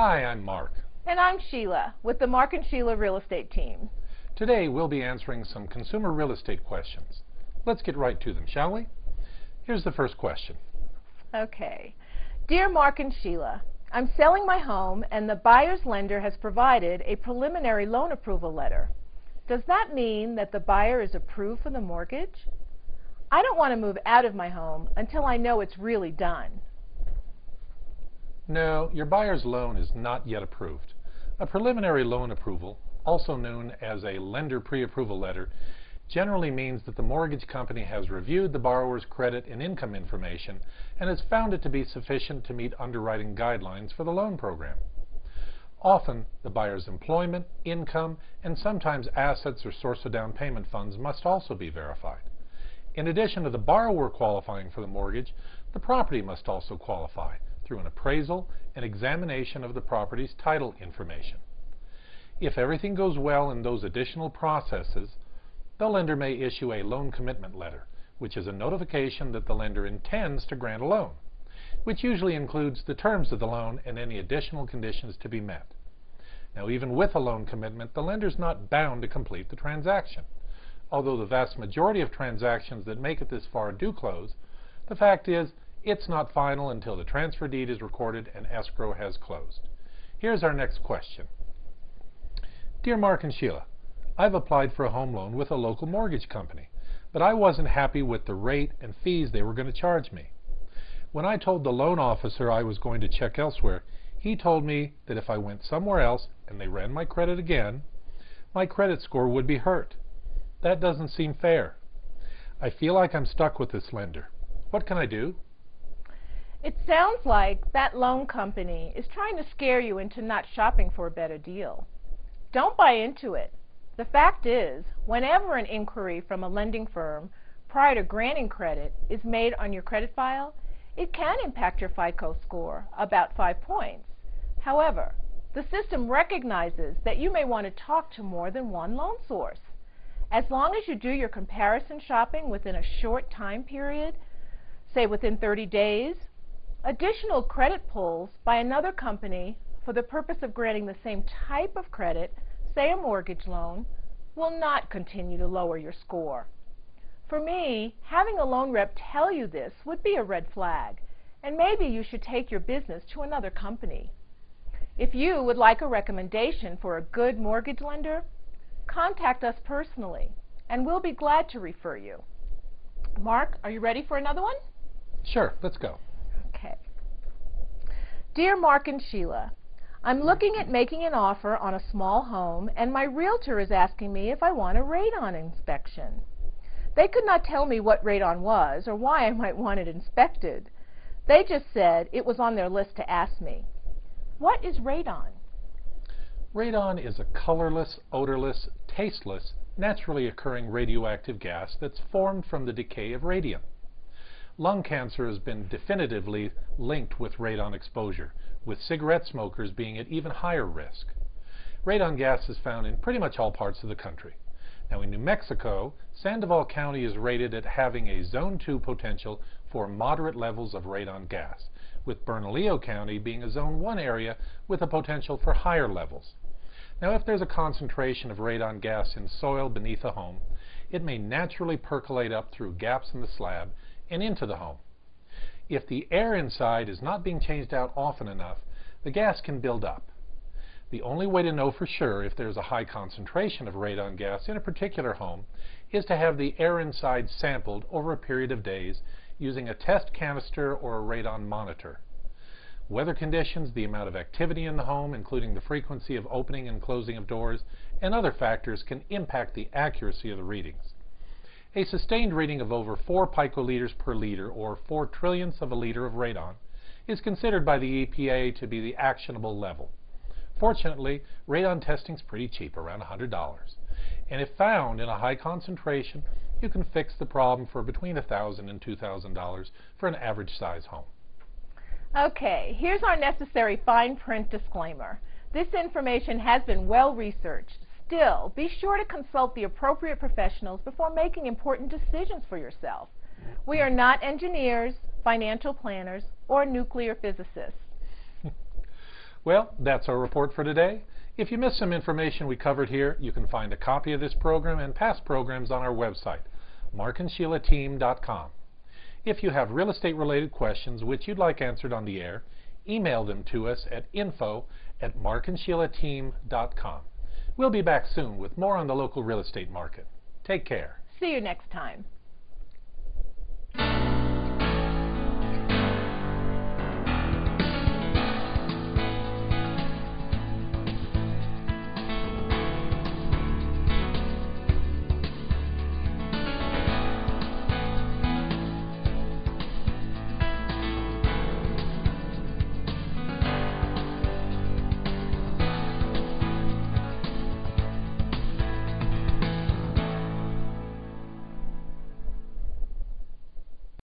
Hi, I'm Mark. And I'm Sheila with the Mark and Sheila real estate team. Today we'll be answering some consumer real estate questions. Let's get right to them, shall we? Here's the first question. Okay. Dear Mark and Sheila, I'm selling my home and the buyer's lender has provided a preliminary loan approval letter. Does that mean that the buyer is approved for the mortgage? I don't want to move out of my home until I know it's really done. No, your buyer's loan is not yet approved. A preliminary loan approval, also known as a lender pre-approval letter, generally means that the mortgage company has reviewed the borrower's credit and income information and has found it to be sufficient to meet underwriting guidelines for the loan program. Often, the buyer's employment, income, and sometimes assets or source of down payment funds must also be verified. In addition to the borrower qualifying for the mortgage, the property must also qualify through an appraisal and examination of the property's title information. If everything goes well in those additional processes, the lender may issue a loan commitment letter, which is a notification that the lender intends to grant a loan, which usually includes the terms of the loan and any additional conditions to be met. Now, even with a loan commitment, the lender is not bound to complete the transaction. Although the vast majority of transactions that make it this far do close, the fact is it's not final until the transfer deed is recorded and escrow has closed. Here's our next question. Dear Mark and Sheila, I've applied for a home loan with a local mortgage company, but I wasn't happy with the rate and fees they were going to charge me. When I told the loan officer I was going to check elsewhere, he told me that if I went somewhere else and they ran my credit again, my credit score would be hurt. That doesn't seem fair. I feel like I'm stuck with this lender. What can I do? It sounds like that loan company is trying to scare you into not shopping for a better deal. Don't buy into it. The fact is, whenever an inquiry from a lending firm prior to granting credit is made on your credit file, it can impact your FICO score about 5 points. However, the system recognizes that you may want to talk to more than one loan source. As long as you do your comparison shopping within a short time period, say within 30 days, additional credit pulls by another company for the purpose of granting the same type of credit, say a mortgage loan, will not continue to lower your score. For me, having a loan rep tell you this would be a red flag, and maybe you should take your business to another company. If you would like a recommendation for a good mortgage lender, contact us personally, and we'll be glad to refer you. Mark, are you ready for another one? Sure, let's go. Okay. Dear Mark and Sheila, I'm looking at making an offer on a small home, and my realtor is asking me if I want a radon inspection. They could not tell me what radon was or why I might want it inspected. They just said it was on their list to ask me. What is radon? Radon is a colorless, odorless, tasteless, naturally occurring radioactive gas that's formed from the decay of radium. Lung cancer has been definitively linked with radon exposure, with cigarette smokers being at even higher risk. Radon gas is found in pretty much all parts of the country. Now, in New Mexico, Sandoval County is rated at having a Zone 2 potential for moderate levels of radon gas, with Bernalillo County being a Zone 1 area with a potential for higher levels. Now, if there's a concentration of radon gas in soil beneath a home, it may naturally percolate up through gaps in the slab and into the home. If the air inside is not being changed out often enough, the gas can build up. The only way to know for sure if there's a high concentration of radon gas in a particular home is to have the air inside sampled over a period of days using a test canister or a radon monitor. Weather conditions, the amount of activity in the home, including the frequency of opening and closing of doors, and other factors can impact the accuracy of the readings. A sustained reading of over 4 picoliters per liter, or 4 trillionths of a liter of radon, is considered by the EPA to be the actionable level. Fortunately, radon testing is pretty cheap, around $100. And if found in a high concentration, you can fix the problem for between $1,000 and $2,000 for an average size home. Okay, here's our necessary fine print disclaimer. This information has been well researched. Still, be sure to consult the appropriate professionals before making important decisions for yourself. We are not engineers, financial planners, or nuclear physicists. Well, that's our report for today. If you missed some information we covered here, you can find a copy of this program and past programs on our website, markandsheila.com. If you have real estate related questions which you'd like answered on the air, email them to us at info@markandsheila.com. We'll be back soon with more on the local real estate market. Take care. See you next time.